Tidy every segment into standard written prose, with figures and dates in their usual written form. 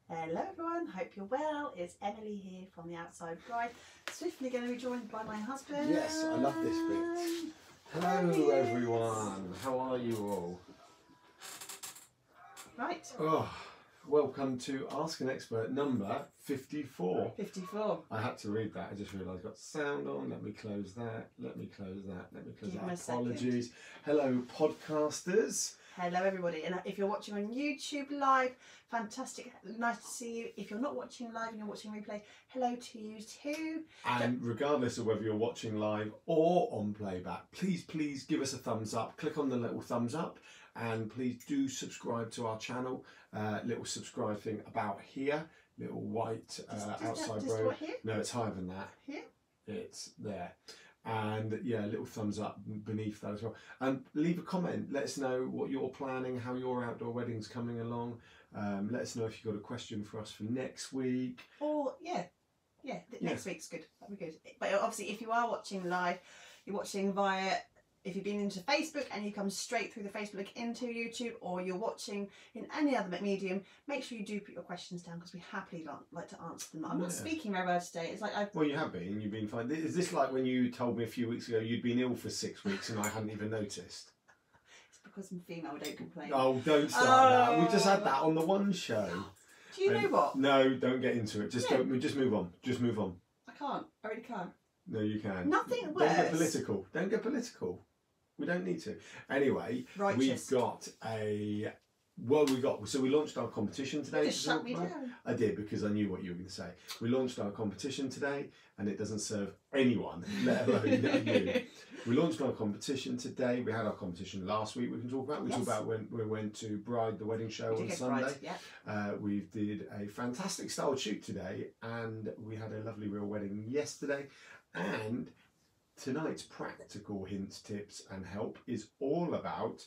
Hello everyone, hope you're well. It's Emily here from The Outside Bride. Swiftly going to be joined by my husband. Yes, I love this bit. Hello everyone, how are you all? Right. Oh, welcome to Ask an Expert number 54. 54. I had to read that, I just realised I've got sound on. Let me close that, let me close that, let me close Give that. him a second. Apologies. Hello podcasters. Hello everybody, and if you're watching on YouTube live, fantastic, nice to see you. If you're not watching live and you're watching replay, hello to you too. And regardless of whether you're watching live or on playback, please give us a thumbs up. Click on the little thumbs up and please do subscribe to our channel. Little subscribe thing about here, little white outside road. No, it's higher than that. Here? It's there. And yeah, a little thumbs up beneath that as well. And leave a comment. Let us know what you're planning, how your outdoor wedding's coming along. Let us know if you've got a question for us for next week. Or next week's good. That'd be good. But obviously, if you are watching live, you're watching via. If you've been into Facebook and you come straight through the Facebook link into YouTube, or you're watching in any other medium, make sure you do put your questions down because we happily like to answer them. I'm not speaking very well today. It's like Well, you have been. You've been fine. Is this like when you told me a few weeks ago you'd been ill for 6 weeks and I hadn't even noticed? It's because I'm female. I don't complain. Oh, don't start that. We just had that on the one show. Do you know what? No, don't get into it. Just don't. Just move on. Just move on. I can't. I really can't. No, you can. Nothing worse. Don't get political. Don't get political. We don't need to. Anyway, Righteous. we've got a... So we launched our competition today. You just shut me down. I did, because I knew what you were going to say. We launched our competition today, and it doesn't serve anyone, let alone you. We launched our competition today. We had our competition last week we can talk about. We talked about when we went to Bride, the wedding show on Sunday. We did a fantastic style shoot today, and we had a lovely real wedding yesterday. And tonight's practical hints, tips and help is all about,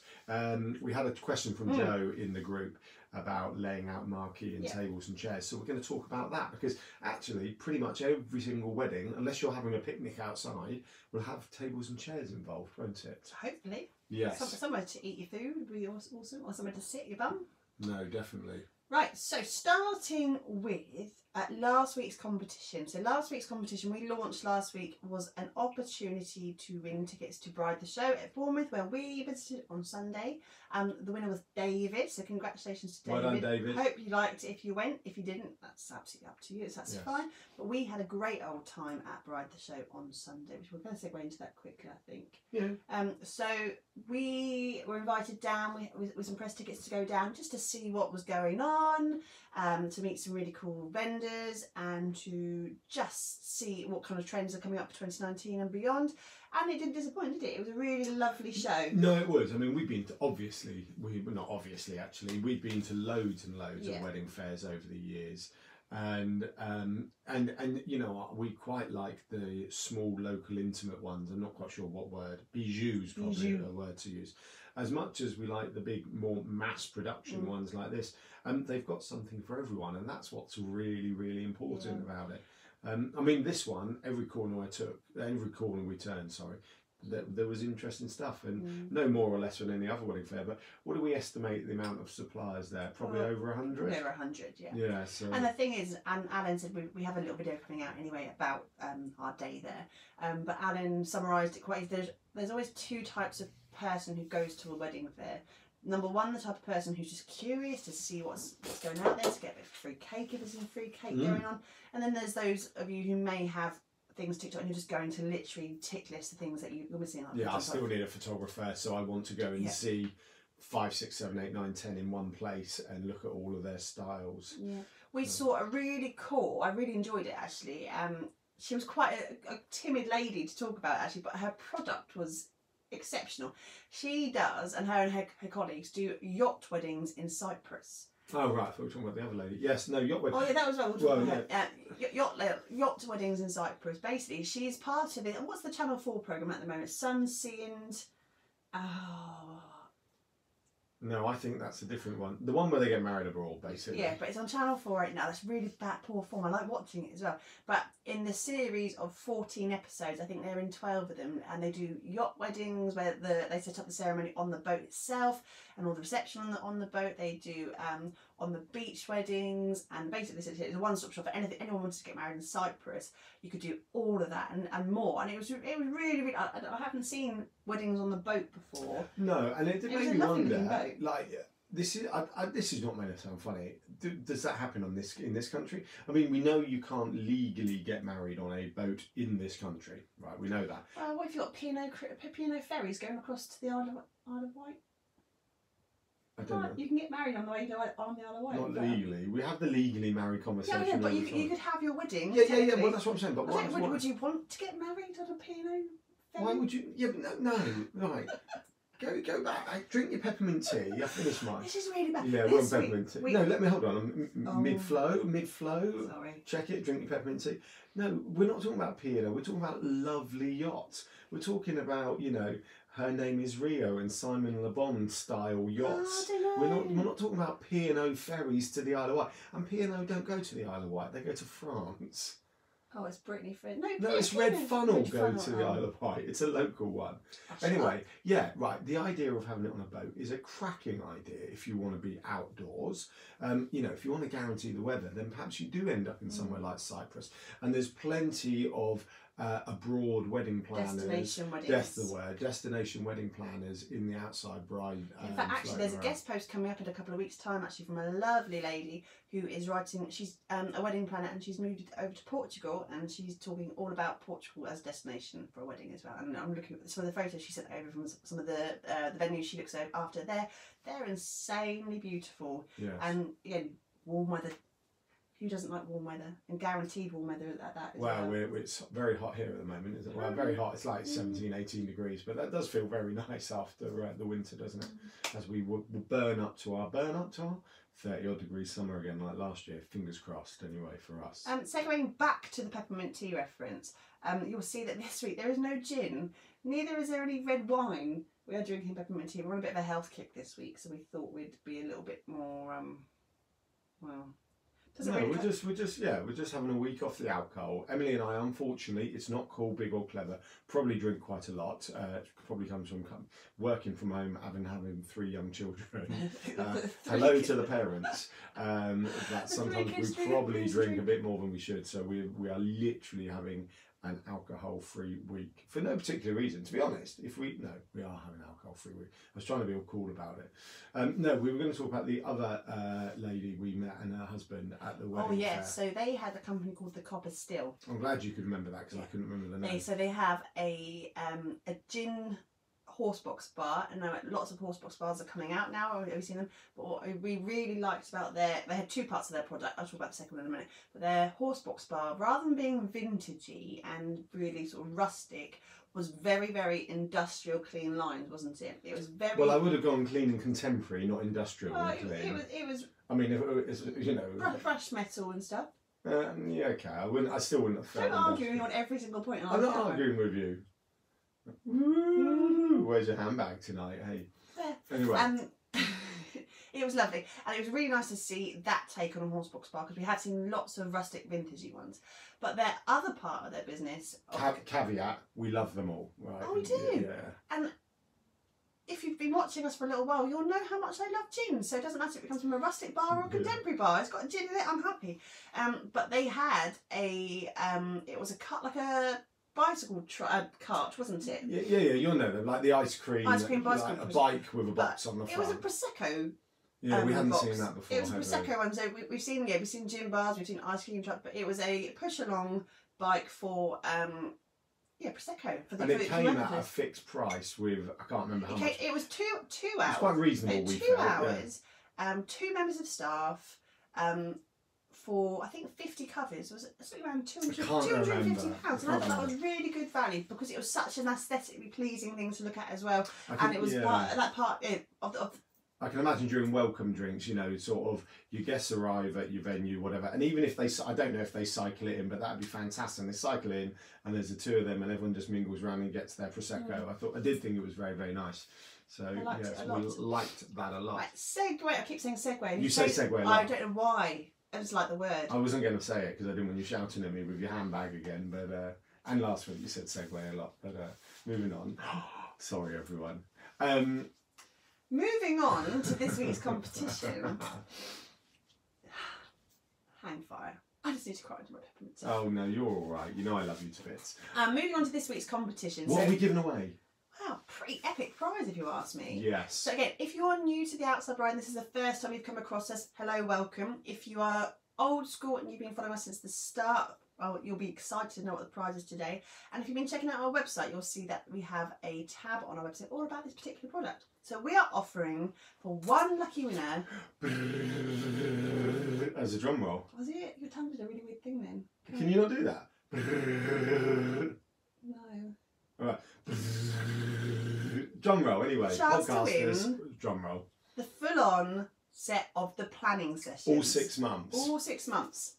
we had a question from Joe in the group about laying out marquee and tables and chairs. So we're going to talk about that, because actually pretty much every single wedding, unless you're having a picnic outside, will have tables and chairs involved, won't it? Hopefully. Yes. Somewhere to eat your food would be awesome, or somewhere to sit your bum. No, definitely. Right, so starting with last week's competition. So last week's competition we launched last week was an opportunity to win tickets to Bride the Show at Bournemouth, where we visited on Sunday. The winner was David, so congratulations to David. Well done, David. Hope you liked it. If you went, if you didn't, that's absolutely up to you. That's fine. But we had a great old time at Bride the Show on Sunday, which we're going to segue into that quickly, I think. Yeah. So we were invited down with some press tickets to go down just to see what was going on, to meet some really cool vendors and to just see what kind of trends are coming up for 2019 and beyond. And it didn't disappoint, did it? It was a really lovely show. No, it was. I mean, we've been to, we've been to loads and loads of wedding fairs over the years. And you know, we quite like the small local intimate ones. I'm not quite sure what word. Bijou's probably a word to use. As much as we like the big, more mass production ones like this, they've got something for everyone, and that's what's really, really important about it. I mean, this one, every corner we turned, there was interesting stuff, and no more or less than any other wedding fair. But what do we estimate the amount of suppliers there? Probably over 100. Over 100, yeah. Yeah. So. And the thing is, and Alan said we have a little video coming out anyway about our day there. But Alan summarised it quite. There's always two types of person who goes to a wedding fair. Number one, the type of person who's just curious to see what's going out there, to get a bit of free cake if there's some free cake going on. And then there's those of you who may have things ticked on, you're just going to literally tick list the things that you're missing on. Yeah, I still need a photographer, so I want to go and see 5, 6, 7, 8, 9, 10 in one place and look at all of their styles. Yeah, we saw a really cool. I really enjoyed it actually. She was quite a timid lady to talk about actually, but her product was exceptional. She does, and her colleagues do yacht weddings in Cyprus. Oh right, I thought we were talking about the other lady. Yes, no, yacht wedding. Oh yeah, that was right. We'll talk about her. Yacht weddings in Cyprus. Basically, she's part of it. And what's the Channel 4 programme at the moment? Sun, Sea and... Oh... No, I think that's a different one. The one where they get married abroad, basically. Yeah, but it's on Channel 4 right now. That's really bad, poor form. I like watching it as well. But in the series of 14 episodes, I think they're in 12 of them, and they do yacht weddings where they set up the ceremony on the boat itself and all the reception on the boat. They do on the beach weddings, and basically it's a one-stop shop for anyone wants to get married in Cyprus. You could do all of that and more, and it was really I haven't seen weddings on the boat before. No, and it was made a me lovely wonder, looking boat. like, this is not meant to sound funny. Does that happen in this country? I mean, we know you can't legally get married on a boat in this country, right? We know that. What if you've got P&O ferries going across to the Isle of Wight? I don't know. You can get married on the Isle of Wight. Not legally. We have the legally married conversation. Yeah, but you could have your wedding. Yeah. Well, that's what I'm saying. But would you want to get married on a P&O ferry? Why would you? Yeah, but no. Right. Go back. Drink your peppermint tea. I finished mine. This is really bad. Yeah, one peppermint tea. No, let me hold on. I'm mid-flow. Sorry. Check it. Drink your peppermint tea. No, we're not talking about P&O. We're talking about lovely yachts. We're talking about, you know, Her Name Is Rio and Simon Le Bon style yachts. I don't know. We're not talking about P&O ferries to the Isle of Wight. And P&O don't go to the Isle of Wight. They go to France. Oh, it's Brittany Friend. No, it's Red Funnel go to the Isle of Wight. It's a local one. Anyway, yeah, right. The idea of having it on a boat is a cracking idea if you want to be outdoors. You know, if you want to guarantee the weather, then perhaps you do end up in somewhere like Cyprus. And there's plenty of abroad wedding planners. Destination weddings. That's the word. Destination wedding planners in the outside bride. In fact, actually, there's a guest post coming up in a couple of weeks' time, actually, from a lovely lady who is writing. She's a wedding planner, and she's moved over to Portugal, and she's talking all about Portugal as a destination for a wedding as well. And I'm looking at some of the photos she sent over from some of the venues she looks after. They're insanely beautiful. Yes. And again, warm weather. Who doesn't like warm weather? And guaranteed warm weather like that as well. It's very hot here at the moment, isn't it? Well, very hot. It's like 17, 18 degrees, but that does feel very nice after the winter, doesn't it? As we will burn up to our 30 odd degrees summer again, like last year. Fingers crossed, anyway, for us. Segueing back to the peppermint tea reference, you'll see that this week there is no gin. Neither is there any red wine. We are drinking peppermint tea. We're on a bit of a health kick this week, so we thought we'd be a little bit more, we're just having a week off the alcohol. Emily and I, unfortunately, it's not cool, big or clever. Probably drink quite a lot. It probably comes from working from home, having 3 young children. Hello to the parents. That sometimes we probably drink a bit more than we should. So we are literally having an alcohol-free week for no particular reason. To be honest, we are having an alcohol-free week. I was trying to be all cool about it. No, we were going to talk about the other lady we met and her husband at the wedding. Oh yes, so they had a company called the Copper Still. I'm glad you could remember that because I couldn't remember the name. So they have a gin horsebox bar, and now lots of horsebox bars are coming out now. Have you seen them? But what we really liked about they had 2 parts of their product. I'll talk about the second one in a minute. But their horsebox bar, rather than being vintagey and really sort of rustic, was very, very industrial clean lines, wasn't it? It was very. Well, I would have gone clean and contemporary, not industrial and clean. It was. I mean, if it was, you know, brushed metal and stuff. Yeah, okay. I still wouldn't have felt. Don't argue on every single point. I'm not arguing with you. Woo! Where's your handbag tonight? Hey. Anyway. It was lovely, and it was really nice to see that take on a horsebox bar because we had seen lots of rustic vintagey ones. But their other part of their business, caveat, we love them all. Right? Oh, we do. Yeah. And if you've been watching us for a little while, you'll know how much I love gin. So it doesn't matter if it comes from a rustic bar or a contemporary bar. It's got a gin in it. I'm happy. But they had it was like a bicycle cart, wasn't it? Yeah. You'll know them, like the ice cream bicycle, like a bike with a box on the front. It was a prosecco. Yeah, we hadn't seen that before. It was a prosecco one. So we've seen gin bars, we've seen ice cream trucks, but it was a push along bike for prosecco. And it came at a fixed price with I can't remember how much. It was 2 hours. It's quite reasonable. 2 hours. Yeah. 2 members of staff. For I think 50 covers, was it something around £250? And I thought that was really good value because it was such an aesthetically pleasing thing to look at as well. And it was that part of I can imagine during welcome drinks, you know, sort of your guests arrive at your venue, whatever, and even if I don't know if they cycle it in, but that'd be fantastic. And they cycle in, and there's the 2 of them, and everyone just mingles around and gets their prosecco. I did think it was very, very nice. So I liked we liked that a lot. Right, segue. I keep saying segue. You say segue a lot. I don't know why. I just like the word. I wasn't going to say it because I didn't want you shouting at me with your handbag again. But and last week you said segue a lot. But moving on. Sorry, everyone. Moving on to this week's competition. Hang fire. I just need to cry into my peppermint. Oh no, you're all right. You know I love you to bits. Moving on to this week's competition. What are we giving away? Wow, pretty epic prize if you ask me. Yes. So again, if you're new to the Outside Bride and this is the first time you've come across us, hello, welcome. If you are old school and you've been following us since the start, well, you'll be excited to know what the prize is today. And if you've been checking out our website, you'll see that we have a tab on our website all about this particular product. So we are offering for one lucky winner. As a drum roll. Was it? Your tongue did a really weird thing then. Can you not do that? No. All right. Drum roll anyway. Chance to Podcasters, win drum roll. the full-on set of the planning sessions. All 6 months. All 6 months.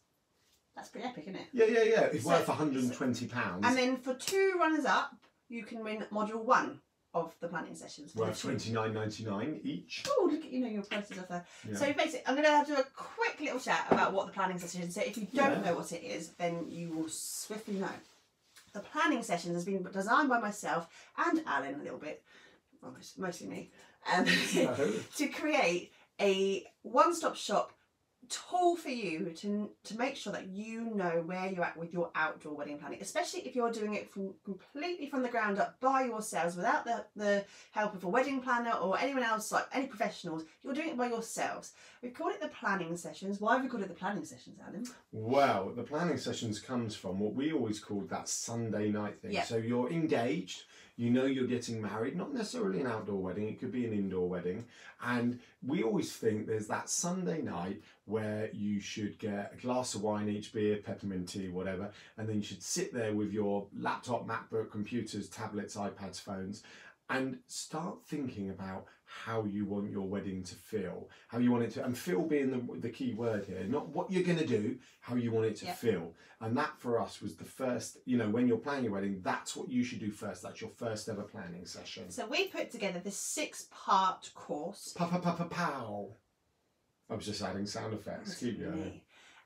That's pretty epic, isn't it? Yeah. It's worth £120. And then for 2 runners-up, you can win module 1 of the planning sessions. Worth $29.99 each. Oh, look at, you know, your prices off there. Yeah. So basically, I'm going to have to do a quick little chat about what the planning session is. So if you don't know what it is, then you will swiftly know. The planning sessions has been designed by myself and Alan a little bit, well, mostly me, to create a one-stop shop tool for you to make sure that you know where you're at with your outdoor wedding planning, especially if you're doing it completely from the ground up by yourselves without the help of a wedding planner or anyone else, like any professionals. You're doing it by yourselves. We've called it the planning sessions. Why have we called it the planning sessions, Alan? Well, the planning sessions comes from what we always called that Sunday night thing. Yep. So you're engaged, you know you're getting married, not necessarily an outdoor wedding, it could be an indoor wedding. And we always think there's that Sunday night where you should get a glass of wine each, beer, peppermint tea, whatever, and then you should sit there with your laptop, MacBook, computers, tablets, iPads, phones, and start thinking about how you want your wedding to feel, how you want it to, and feel being the key word here, not what you're going to do, how you want it to feel. And that for us was the first, you know, when you're planning your wedding, that's what you should do first. That's your first ever planning session. So we put together this 6-part course. Pow. I was just adding sound effects. Keep going.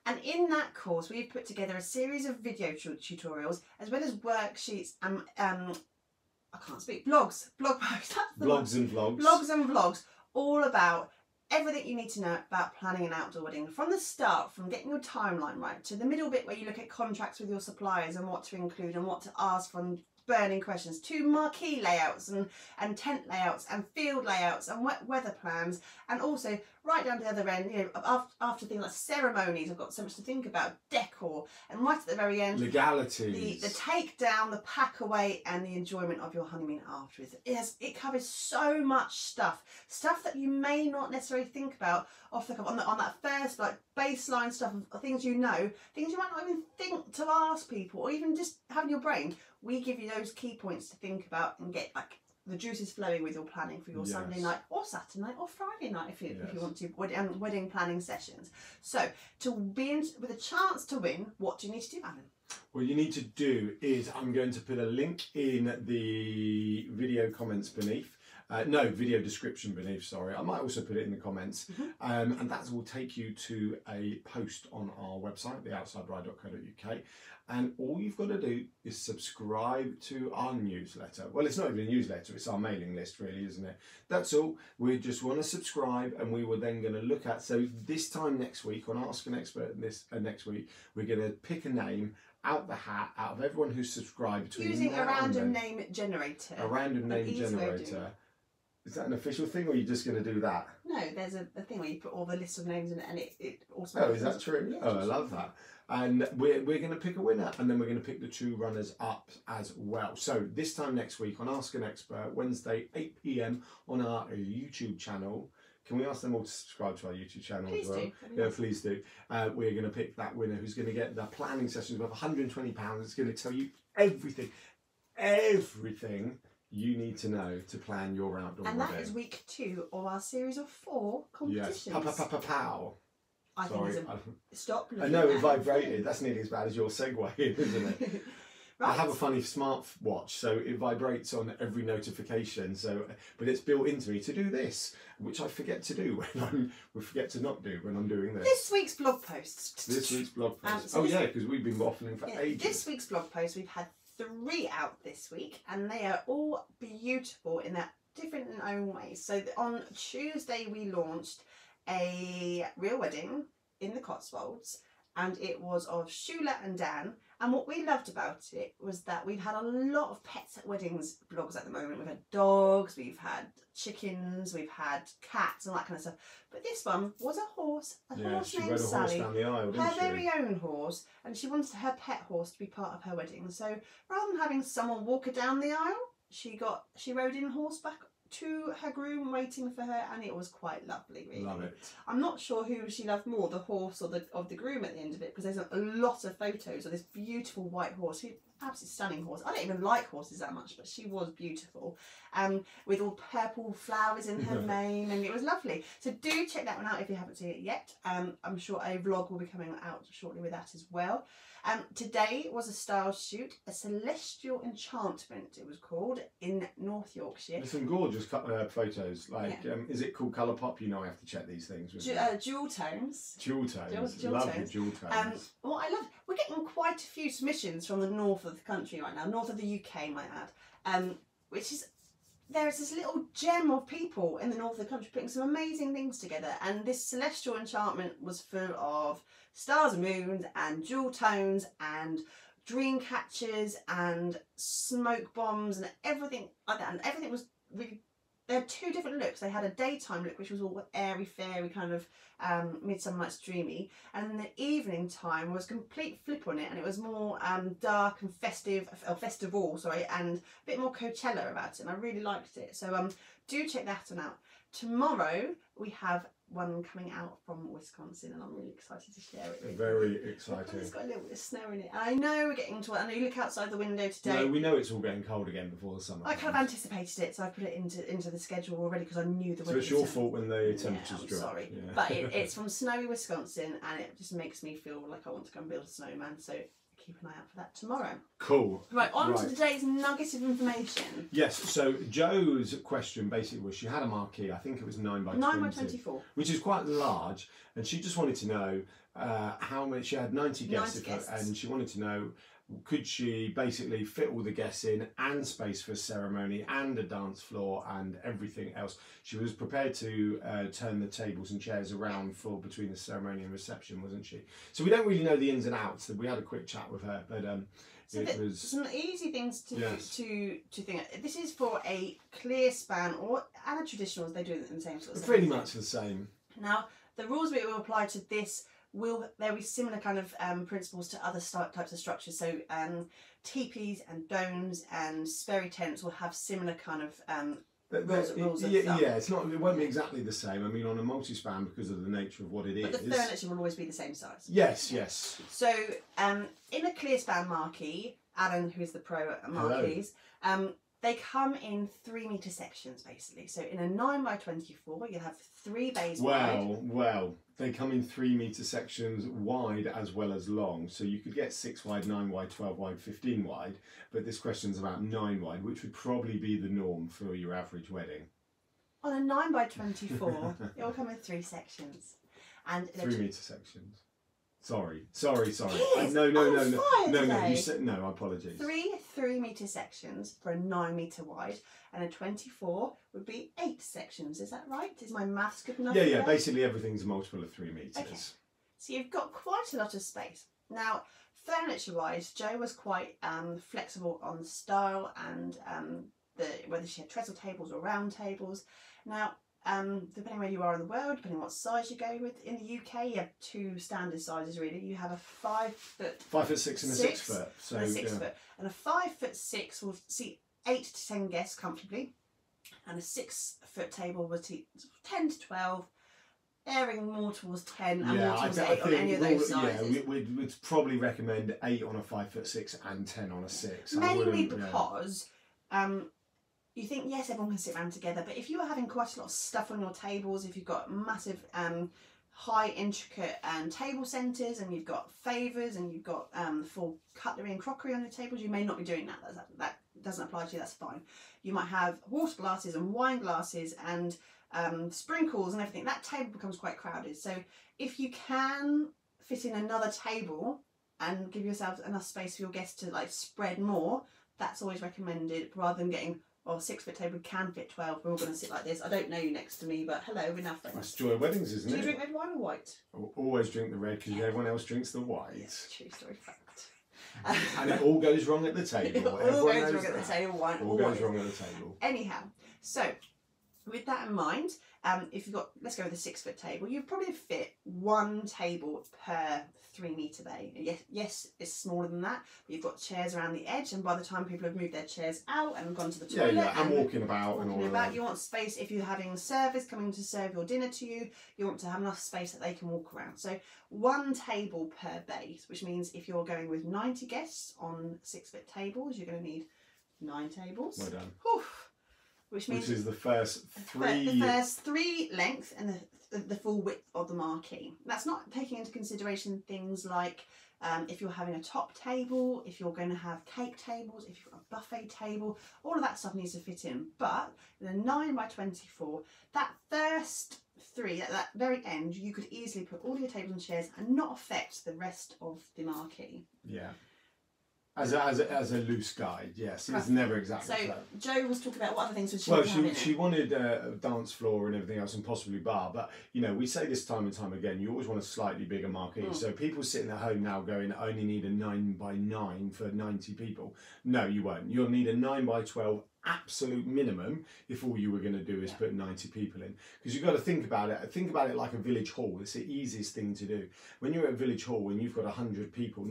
And in that course, we've put together a series of video tutorials as well as worksheets and I can't speak. Blog posts. Blogs and vlogs. Blogs and vlogs, all about everything you need to know about planning an outdoor wedding. From the start, from getting your timeline right, to the middle bit where you look at contracts with your suppliers and what to include and what to ask from burning questions, to marquee layouts and tent layouts and field layouts and weather plans, and also right down to the other end, you know, after things like ceremonies, I've got so much to think about, decor, and right at the very end, legalities, the takedown, the pack away, and the enjoyment of your honeymoon afterwards. It covers so much stuff that you may not necessarily think about off the cuff on that first like baseline stuff of things you know, things you might not even think to ask people or even just have in your brain. We give you those key points to think about and get like the juices flowing with your planning for your Sunday night or Saturday night or Friday night if you want to, wedding planning sessions. So to be in, with a chance to win, what do you need to do, Alan? What you need to do is I'm going to put a link in the video comments beneath. Video description beneath, sorry. I might also put it in the comments. And that will take you to a post on our website, theoutsidebride.co.uk. And all you've got to do is subscribe to our newsletter. Well, it's not even a newsletter, it's our mailing list really, isn't it? That's all. We just want to subscribe, and we were then going to look at, so this time next week on Ask an Expert next week, we're going to pick a name out the hat, out of everyone who's subscribed to using a random name generator. A random name generator. Is that an official thing, or are you just going to do that? No, there's a thing where you put all the list of names in it and it also... Oh, is that true? Yeah, I love that. And we're going to pick a winner, and then we're going to pick the 2 runners up as well. So this time next week on Ask an Expert, Wednesday, 8 PM on our YouTube channel. Can we ask them all to subscribe to our YouTube channel as well? Yeah, please do. We're going to pick that winner who's going to get the planning sessions of £120. It's going to tell you everything you need to know to plan your outdoor wedding. And that is week 2 of our series of 4 competitions. Yes, pow. I think stop. I know it vibrated. That's nearly as bad as your segue, isn't it? Right. I have a funny smartwatch, so it vibrates on every notification. So, but it's built into me to do this, which I forget to do we forget to not do when I'm doing this. This week's blog post. This week's blog post. So yeah, because we've been waffling for ages. This week's blog post, we've had 3 out this week, and they are all beautiful in their different and own ways. So on Tuesday we launched a real wedding in the Cotswolds, and it was of Shula and Dan. And what we loved about it was that we've had a lot of pets at weddings blogs at the moment. We've had dogs, we've had chickens, we've had cats and all that kind of stuff. But this one was a horse named she rode a Sally, horse down the aisle, didn't her she? very own horse, and she wanted her pet horse to be part of her wedding. So rather than having someone walk her down the aisle, she rode in horseback to her groom waiting for her, and it was quite lovely, really. Love it. I'm not sure who she loved more, the horse or the groom at the end of it, because there's a lot of photos of this beautiful white horse, absolutely stunning horse. I don't even like horses that much, but she was beautiful, with all purple flowers in her mane, and it was lovely. So do check that one out if you haven't seen it yet. I'm sure a vlog will be coming out shortly with that as well. Today was a style shoot, a celestial enchantment it was called, in North Yorkshire. There's some gorgeous photos. Like, is it called Colour Pop? You know, I have to check these things. Jewel tones. Jewel tones. Jewel Lovely tones. jewel tones. What I love, we're getting quite a few submissions from the north of the country right now, north of the UK, might add, which is, there's this little gem of people in the north of the country putting some amazing things together, and this celestial enchantment was full of stars and moons and jewel tones and dream catchers and smoke bombs and everything like that, and everything was really, there are 2 different looks. They had a daytime look, which was all airy fairy kind of Midsummer Night's Dreamy, and then the evening time was complete flip on it, and it was more dark and festive, festival, sorry, and a bit more Coachella about it, and I really liked it. So do check that one out. Tomorrow we have one coming out from Wisconsin, and I'm really excited to share it with you. Very exciting. It's got a little bit of snow in it. I know we're getting to it. I know you look outside the window today. No, we know it's all getting cold again before the summer. I kind of anticipated it, so I put it into the schedule already because I knew the weather. So it's your fault when the temperatures I'm drop. sorry, Yeah. but it's from snowy Wisconsin, and it just makes me feel like I want to go and build a snowman. So keep an eye out for that tomorrow. Cool. Right, on to today's nugget of information. Yes, so Joe's question basically was, she had a marquee, I think it was 9 by 20. 9 by 24. Which is quite large, and she just wanted to know how many, she had 90 guests, and she wanted to know, could she basically fit all the guests in, and space for a ceremony and a dance floor and everything else. She was prepared to turn the tables and chairs around for between the ceremony and reception, wasn't she? So we don't really know the ins and outs. We had a quick chat with her, but so it was some easy things to think. This is for a clear span and a traditional. They do it in the same sort of. Pretty much the same. Now the rules we will apply to this. There will be similar kind of principles to other types of structures. So teepees and domes and sperry tents will have similar kind of rules of yeah, it's not. It won't be exactly the same. I mean, on a multi-span, because of the nature of what it is. But the furniture will always be the same size. Yes, yes. So in a clear span marquee, Alan, who is the pro at marquees, they come in 3-metre sections basically. So in a 9 by 24, you'll have 3 bays wide. Well, they come in 3-metre sections wide as well as long. So you could get 6 wide, 9 wide, 12 wide, 15 wide. But this question's about 9 wide, which would probably be the norm for your average wedding. On a 9 by 24, it will come in 3 sections. And 3-metre sections. Sorry. No. You said no. Apologies. 3-metre sections for a 9-metre wide, and a 24 would be 8 sections. Is that right? Is my maths good enough? Yeah. Basically, everything's a multiple of 3 metres. Okay. So you've got quite a lot of space. Now, furniture-wise, Jo was quite flexible on the style and whether she had trestle tables or round tables. Now, depending where you are in the world, depending what size you go with, in the UK you have 2 standard sizes really. You have a 5 foot, 5'6" and a 6 foot, so and a 6 foot, and a 5'6" will seat 8 to 10 guests comfortably, and a 6 foot table will seat 10 to 12, airing more towards 10 and more towards 8 on any of those sizes. Yeah, we'd probably recommend 8 on a 5'6" and 10 on a 6. Mainly because. You think, yes, everyone can sit around together, but if you are having quite a lot of stuff on your tables, if you've got massive high intricate table centres, and you've got favours, and you've got full cutlery and crockery on the tables, you may not be doing that. That doesn't apply to you, that's fine. You might have water glasses and wine glasses and sprinkles and everything. That table becomes quite crowded. So if you can fit in another table and give yourselves enough space for your guests to like spread more, that's always recommended, rather than getting, well, 6 foot table can fit 12. We're all going to sit like this. I don't know you next to me, but hello, we're now friends. That's the joy of weddings, isn't it? Do you drink red wine or white? I always drink the red because everyone else drinks the white. Yes, true story, fact. And it all goes wrong at the table. It all goes wrong at the table. Wine all goes wrong at the table. Anyhow, so with that in mind, if you've got, let's go with a 6 foot table, you probably fit 1 table per 3 metre bay. Yes, it's smaller than that, but you've got chairs around the edge, and by the time people have moved their chairs out and gone to the toilet, and walking about and all that. You want space if you're having servers coming to serve your dinner to you. You want to have enough space that they can walk around. So 1 table per base, which means if you're going with 90 guests on 6 foot tables, you're going to need 9 tables. Well done. Whew. Which is the first 3... The first 3 length and the full width of the marquee. That's not taking into consideration things like if you're having a top table, if you're going to have cake tables, if you've got a buffet table, all of that stuff needs to fit in. But in a 9 by 24, that first 3, at that very end, you could easily put all your tables and chairs and not affect the rest of the marquee. Yeah. As a loose guide, yes, it's never exactly so. So Jo was talking about what other things was she she wanted a dance floor and everything else, and possibly bar. But you know, we say this time and time again, you always want a slightly bigger marquee. So people sitting at home now going, I only need a 9 by 9 for 90 people. No, you won't. You'll need a 9 by 12 absolute minimum if all you were going to do is put 90 people in, because you've got to think about it like a village hall. It's the easiest thing to do. When you're at a village hall, when you've got 90 people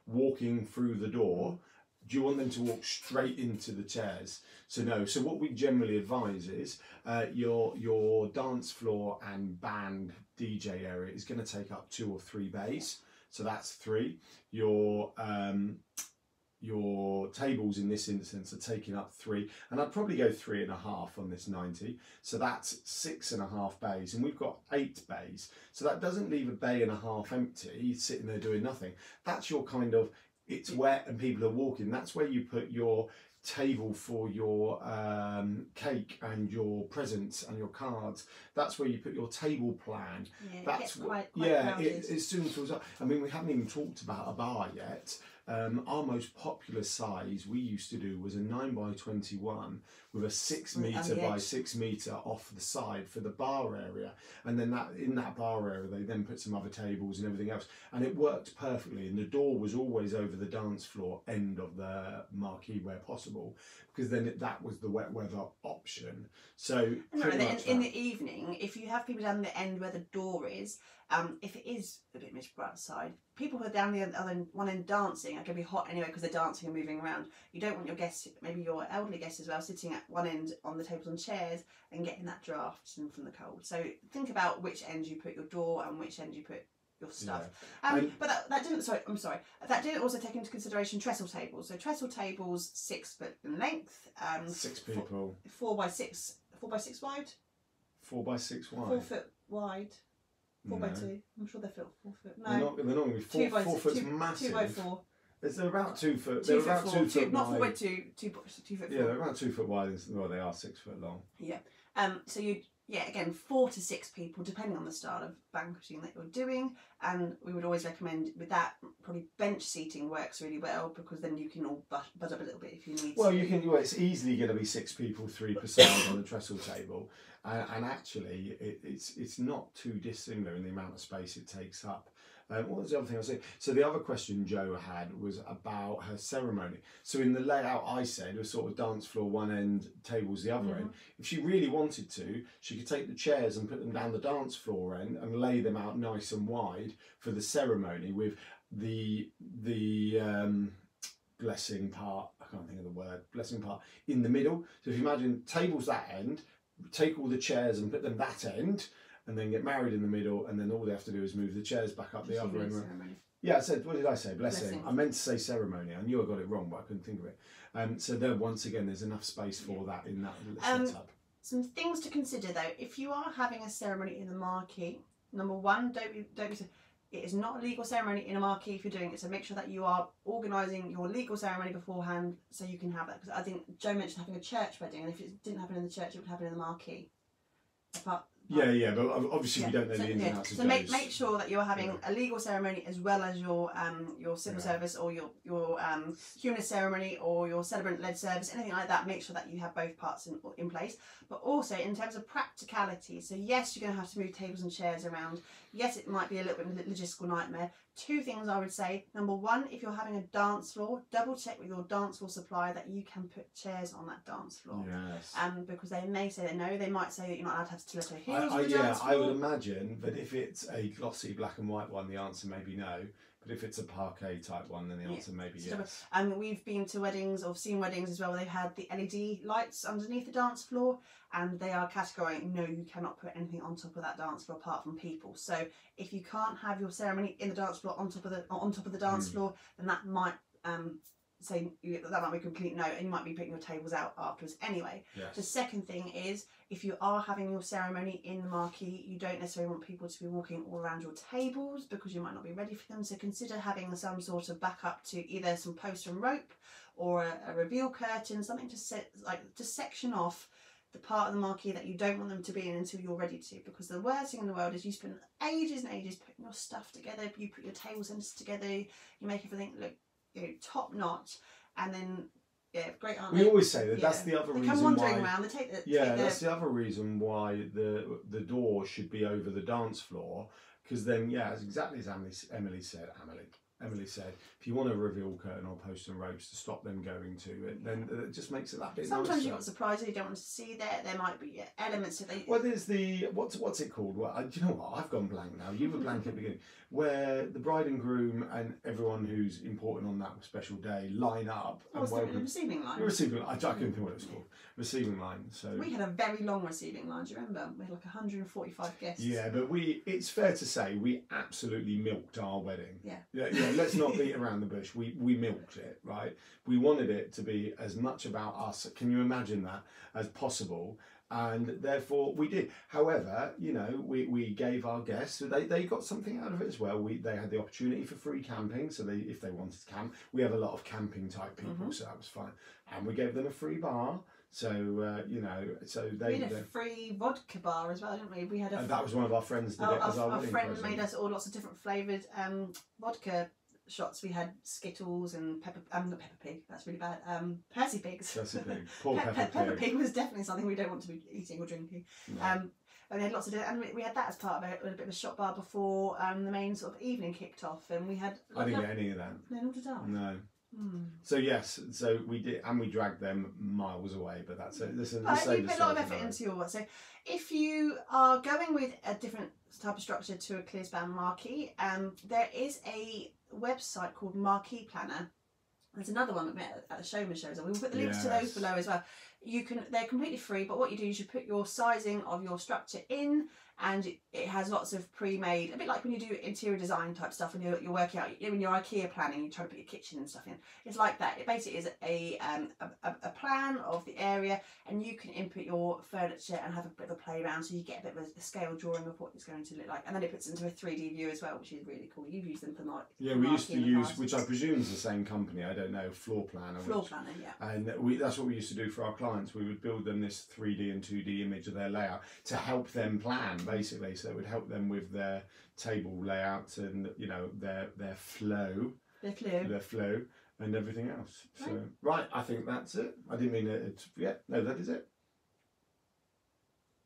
walking through the door, do you want them to walk straight into the chairs? So no. So what we generally advise is your dance floor and band DJ area is going to take up 2 or 3 bays, so that's 3. Your tables in this instance are taking up 3, and I'd probably go 3.5 on this 90, so that's 6.5 bays, and we've got 8 bays, so that doesn't leave a bay and a half empty sitting there doing nothing. That's your kind of, it's wet and people are walking, that's where you put your table for your cake and your presents and your cards. That's where you put your table plan. That's quite it soon fills up. I mean, we haven't even talked about a bar yet. Our most popular size we used to do was a 9 by 21 with a 6 metre by 6 metre off the side for the bar area, and then in that bar area they then put some other tables and everything else, and it worked perfectly, and the door was always over the dance floor end of the marquee where possible, because then that was the wet weather option. So in the evening, if you have people down the end where the door is, if it is a bit miserable outside, people who are down the other one end dancing are going to be hot anyway because they're dancing and moving around. You don't want your guests, maybe your elderly guests as well, sitting at one end on the tables and chairs and getting that draft from the cold. So think about which end you put your door and which end you put your stuff. But that didn't. Sorry, I'm sorry. That didn't also take into consideration trestle tables. So trestle tables, 6 foot in length. 6 people. 4 by 6. 4 by 6 wide. 4 by 6 wide. 4 foot wide. 4 by 2. I'm sure they're 4 foot. No, they're not going to be 4 foot's massive. 2 by 4. They're about 2 foot. They're about 2 foot not wide. 4 by 2. 2 foot 4. Yeah, they're about 2 foot wide. Well, they are 6 foot long. Yeah. So again, 4 to 6 people, depending on the style of banqueting that you're doing. And we would always recommend with that, probably bench seating works really well, because then you can all bud up a little bit if you need to. Well, you can. Well, it's easily going to be 6 people, 3 per side on the trestle table, and actually, it's not too dissimilar in the amount of space it takes up. What was the other thing I was saying? So the other question Jo had was about her ceremony. So in the layout I said was sort of dance floor one end, tables the other end. If she really wanted to, she could take the chairs and put them down the dance floor end and lay them out nice and wide for the ceremony, with the blessing part, I can't think of the word, blessing part in the middle. So if you imagine tables that end, take all the chairs and put them that end, and then get married in the middle, and then all they have to do is move the chairs back up the other end. Yeah, I said, what did I say? Blessing. I meant to say ceremony. I knew I got it wrong, but I couldn't think of it. So there, once again, there's enough space for that in that setup. Some things to consider though, if you are having a ceremony in the marquee, number one, don't be. It is not a legal ceremony in a marquee if you're doing it. So make sure that you are organising your legal ceremony beforehand, so you can have that. Because I think Joe mentioned having a church wedding, and if it didn't happen in the church, it would happen in the marquee. Yeah, but obviously we don't know the ins and outs of those. So make sure that you're having a legal ceremony as well as your civil service or your humanist ceremony or your celebrant-led service, anything like that. Make sure that you have both parts in place. But also in terms of practicality, so yes, you're going to have to move tables and chairs around. Yes, it might be a little bit of a logistical nightmare. Two things I would say. Number one, if you're having a dance floor, double check with your dance floor supplier that you can put chairs on that dance floor. Yes. Because they may say that no, they might say that you're not allowed to have stiletto heels on the dance floor. I would imagine that if it's a glossy black and white one, the answer may be no. But if it's a parquet type one, then the answer may be yes. We've been to weddings or seen weddings as well where they've had the LED lights underneath the dance floor, and they are categorizing no, you cannot put anything on top of that dance floor apart from people. So if you can't have your ceremony in the dance floor on top of the dance floor, then that might say that might be a complete no, and you might be putting your tables out afterwards anyway. Yes. The second thing is, if you are having your ceremony in the marquee, you don't necessarily want people to be walking all around your tables because you might not be ready for them. So consider having some sort of backup to either some poster and rope or a reveal curtain, something to section off the part of the marquee that you don't want them to be in until you're ready to. Because the worst thing in the world is you spend ages and ages putting your stuff together, you put your table centers together, you make everything look top notch, and then great aren't we they? always say that that's the other reason come wandering why around, they take that's the other reason why the door should be over the dance floor, because then it's exactly as Emily said, if you want a reveal curtain or poster and ropes to stop them going to it, then it just makes it that bit sometimes nicer. you've got surprises you don't want to see there might be elements of well, there's the what's it called, do you know what, I've gone blank now, you were blank at the beginning, where the bride and groom and everyone who's important on that special day line up and welcome. The receiving line. The receiving line, I couldn't think what it was called. Receiving line. So we had a very long receiving line, do you remember? We had like 145 guests. Yeah, but it's fair to say we absolutely milked our wedding. Yeah, let's not beat around the bush. We milked it, right? We wanted it to be as much about us, can you imagine that, as possible. And therefore we did. However, we gave our guests, so they got something out of it as well. They had the opportunity for free camping, so if they wanted to camp, we have a lot of camping type people, so that was fine. And we gave them a free bar. So so they had a free vodka bar as well, didn't we? We had that was one of our friends. Our friend made us all lots of different flavoured vodka shots. We had Skittles and not Peppa Pig. That's really bad. Percy Pigs. Percy Pig. Poor Peppa Pig was definitely something we don't want to be eating or drinking. No. And we had lots of and we had that as part of a bit of a shot bar before the main sort of evening kicked off, and we had. I didn't get any of that. No, not at all. No. So yes, so we did, and we dragged them miles away. But that's it. Listen, you put a lot of effort into your work. So if you are going with a different type of structure to a clear span marquee, there is a website called Marquee Planner. There's another one we met at the Showman shows, and we'll put the links to those below as well. They're completely free, but what you do is you put your sizing of your structure in, and it has lots of pre-made, a bit like when you do interior design type stuff and you're working out, when you're IKEA planning, you try to put your kitchen and stuff in. It's like that. It basically is a plan of the area, and you can input your furniture and have a bit of a play around, so you get a bit of a scale drawing of what it's going to look like, and then it puts it into a 3D view as well, which is really cool. You've used them for we used to use, which I presume is the same company, I don't know, Floor Planner. And that's what we used to do for our clients. We would build them this 3D and 2D image of their layout to help them plan, basically, so it would help them with their table layouts and their flow and everything else. Right. So right, I think that's it. I didn't mean it. That is it.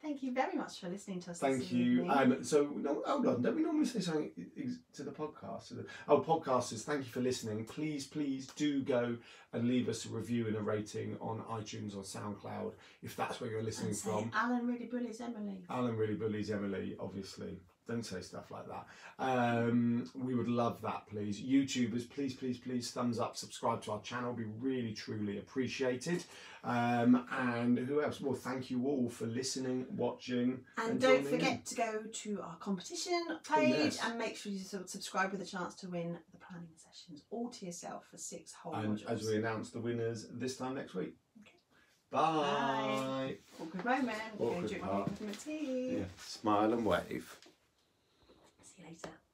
Thank you very much for listening to us. Thank you. Hold on. Don't we normally say something to the podcast? Podcasters, thank you for listening. Please do go and leave us a review and a rating on iTunes or SoundCloud if that's where you're listening from. Alan really bullies Emily. Alan really bullies Emily, obviously. Don't say stuff like that. We would love that, please. YouTubers, please thumbs up, subscribe to our channel. Be really, truly appreciated. And who else? Well, thank you all for listening, watching. And don't forget to go to our competition page and make sure you subscribe with a chance to win the planning sessions all to yourself for 6 whole modules. As we announce the winners this time next week. Okay. Bye. Awkward moment. Awkward Go drink my tea. Yeah. Smile and wave. later.